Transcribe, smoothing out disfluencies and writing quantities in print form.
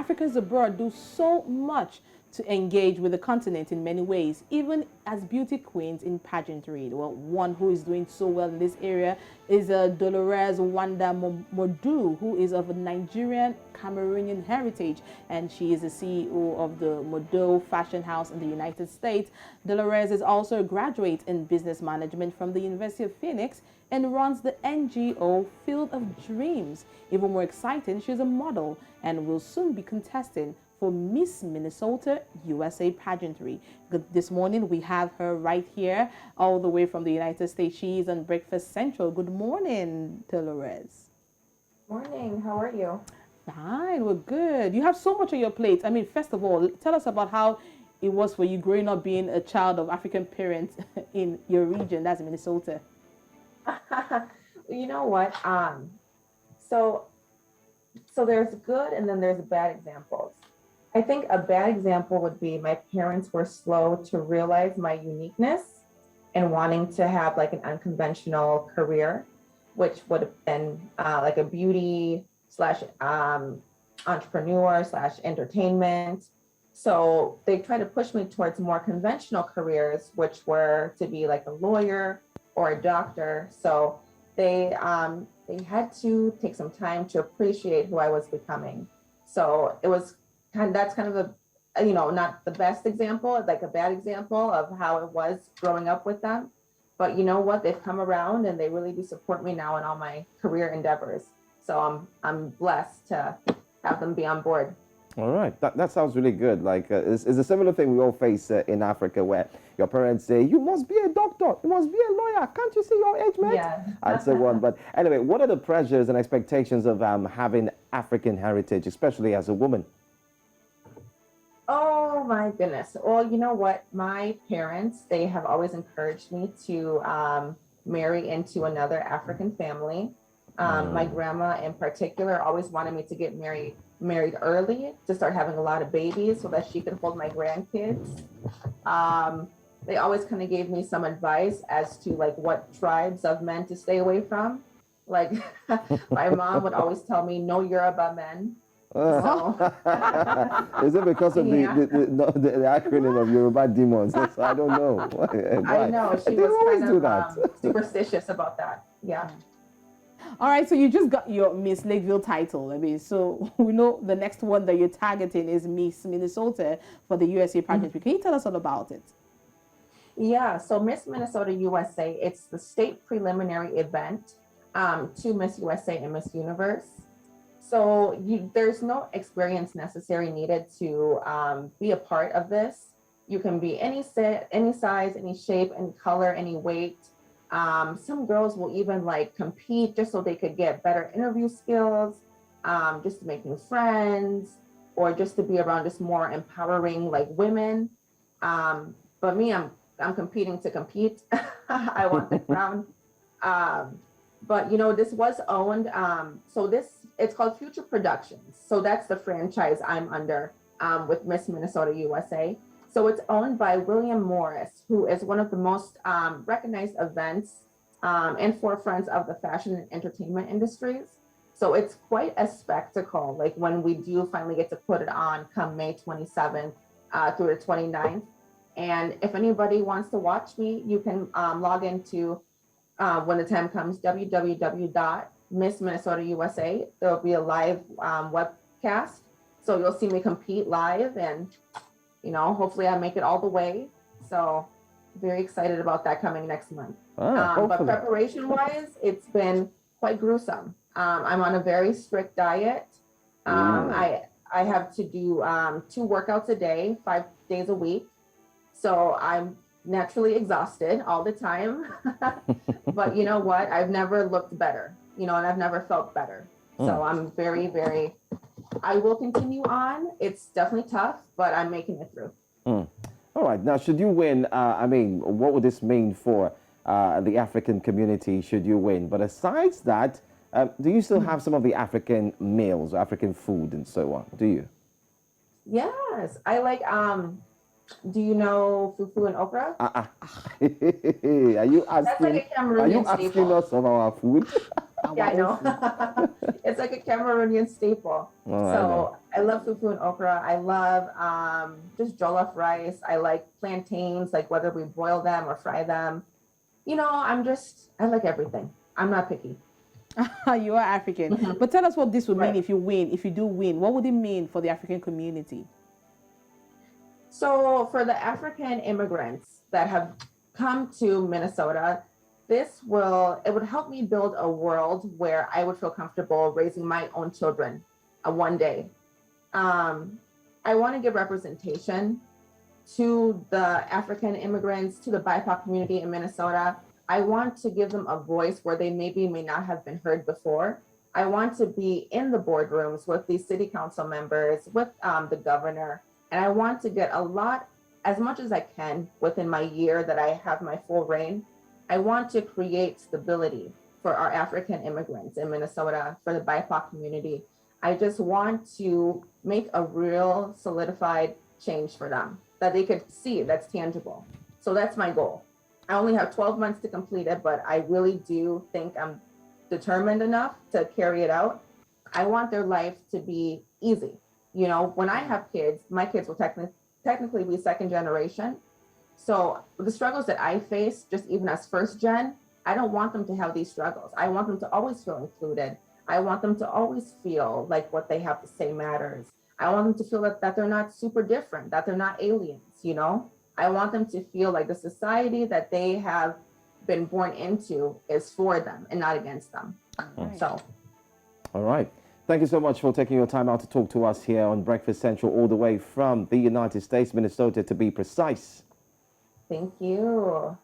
Africans abroad do so much to engage with the continent in many ways, even as beauty queens in pageantry. Well, one who is doing so well in this area is Delores Wanda Modoh, who is of Nigerian Cameroonian heritage, and she is the CEO of the Modoh Fashion House in the United States. Dolores is also a graduate in business management from the University of Phoenix and runs the NGO Field of Dreams. Even more exciting, she's a model and will soon be contesting for Miss Minnesota USA pageantry. This morning we have her right here, all the way from the United States. She is on Breakfast Central. Good morning, Dolores. Morning, how are you? Fine, we're good. You have so much on your plate. I mean, first of all, tell us about how it was for you growing up being a child of African parents in your region, that's Minnesota. You know what? So there's good and then there's bad examples. I think a bad example would be my parents were slow to realize my uniqueness and wanting to have like an unconventional career, which would have been like a beauty slash entrepreneur slash entertainment. So they tried to push me towards more conventional careers, which were to be like a lawyer or a doctor. So they had to take some time to appreciate who I was becoming. So it was that's kind of a, not the best example, like a bad example of how it was growing up with them. But you know what? They've come around and they really do support me now in all my career endeavors. So I'm blessed to have them be on board. All right, that sounds really good. Like, it's a similar thing we all face in Africa, where your parents say, you must be a doctor, you must be a lawyer, can't you see your age, mate? Yeah. And so on. But anyway, what are the pressures and expectations of having African heritage, especially as a woman? Oh my goodness. Well, you know what? My parents, they have always encouraged me to marry into another African family. My grandma in particular always wanted me to get married early to start having a lot of babies so that she could hold my grandkids. They always kind of gave me some advice as to like what tribes of men to stay away from. Like my mom would always tell me, no Yoruba men. So. Is it because of the acronym of Yoruba demons? I don't know. I know, she was kind of superstitious about that. Yeah. All right, so you just got your Miss Lakeville title. I mean, so we know the next one that you're targeting is Miss Minnesota for the USA pageantry. Can you tell us all about it? Yeah, so Miss Minnesota USA, it's the state preliminary event to Miss USA and Miss Universe. So there's no experience necessary needed to be a part of this. You can be any size, any shape, any color, any weight. Some girls will even like compete just so they could get better interview skills, just to make new friends, or just to be around just more empowering like women. But me, I'm competing to compete. I want the crown. But this was owned. It's called Future Productions. So that's the franchise I'm under with Miss Minnesota USA. So it's owned by William Morris, who is one of the most recognized events and forefronts of the fashion and entertainment industries. So it's quite a spectacle, like when we do finally get to put it on come May 27th through the 29th. And if anybody wants to watch me, you can log into, when the time comes, www.missminnesotausa. There'll be a live webcast. So you'll see me compete live and, hopefully I make it all the way. So very excited about that coming next month. But preparation-wise, it's been quite gruesome. I'm on a very strict diet. I have to do 2 workouts a day, 5 days a week. So I'm naturally exhausted all the time. But you know what? I've never looked better, and I've never felt better. So I'm very, very, I will continue on. It's definitely tough, but I'm making it through. All right. Now, should you win, what would this mean for the African community should you win? But aside that, do you still have some of the African meals, African food and so on? Do you? Yes. I like, do you know fufu and okra? Are you asking, That's like a Cameroonian asking staple. us of our food? Yeah, I know. Awa. It's like a Cameroonian staple. Well, I know. So I love fufu and okra. I love just jollof rice. I like plantains, like whether we boil them or fry them. I like everything. I'm not picky. You are African. Mhm. But tell us what this would mean Right. if you win, if you do win. What would it mean for the African community? So for the African immigrants that have come to Minnesota, it would help me build a world where I would feel comfortable raising my own children one day. Um, I want to give representation to the African immigrants, to the BIPOC community in Minnesota. I want to give them a voice where they maybe may not have been heard before. I want to be in the boardrooms with the city council members, with the governor, and I want to get as much as I can within my year that I have my full reign. I want to create stability for our African immigrants in Minnesota, for the BIPOC community. I just want to make a real solidified change for them that they could see that's tangible. So that's my goal. I only have 12 months to complete it, but I really do think I'm determined enough to carry it out. I want their life to be easy. When I have kids, my kids will technically be second generation. So the struggles that I face, just even as first gen, I don't want them to have these struggles. I want them to always feel included. I want them to always feel like what they have to say matters. I want them to feel that they're not super different, that they're not aliens. I want them to feel like the society that they have been born into is for them and not against them. Right. So, All right. Thank you so much for taking your time out to talk to us here on Breakfast Central, all the way from the United States, Minnesota, to be precise. thank you.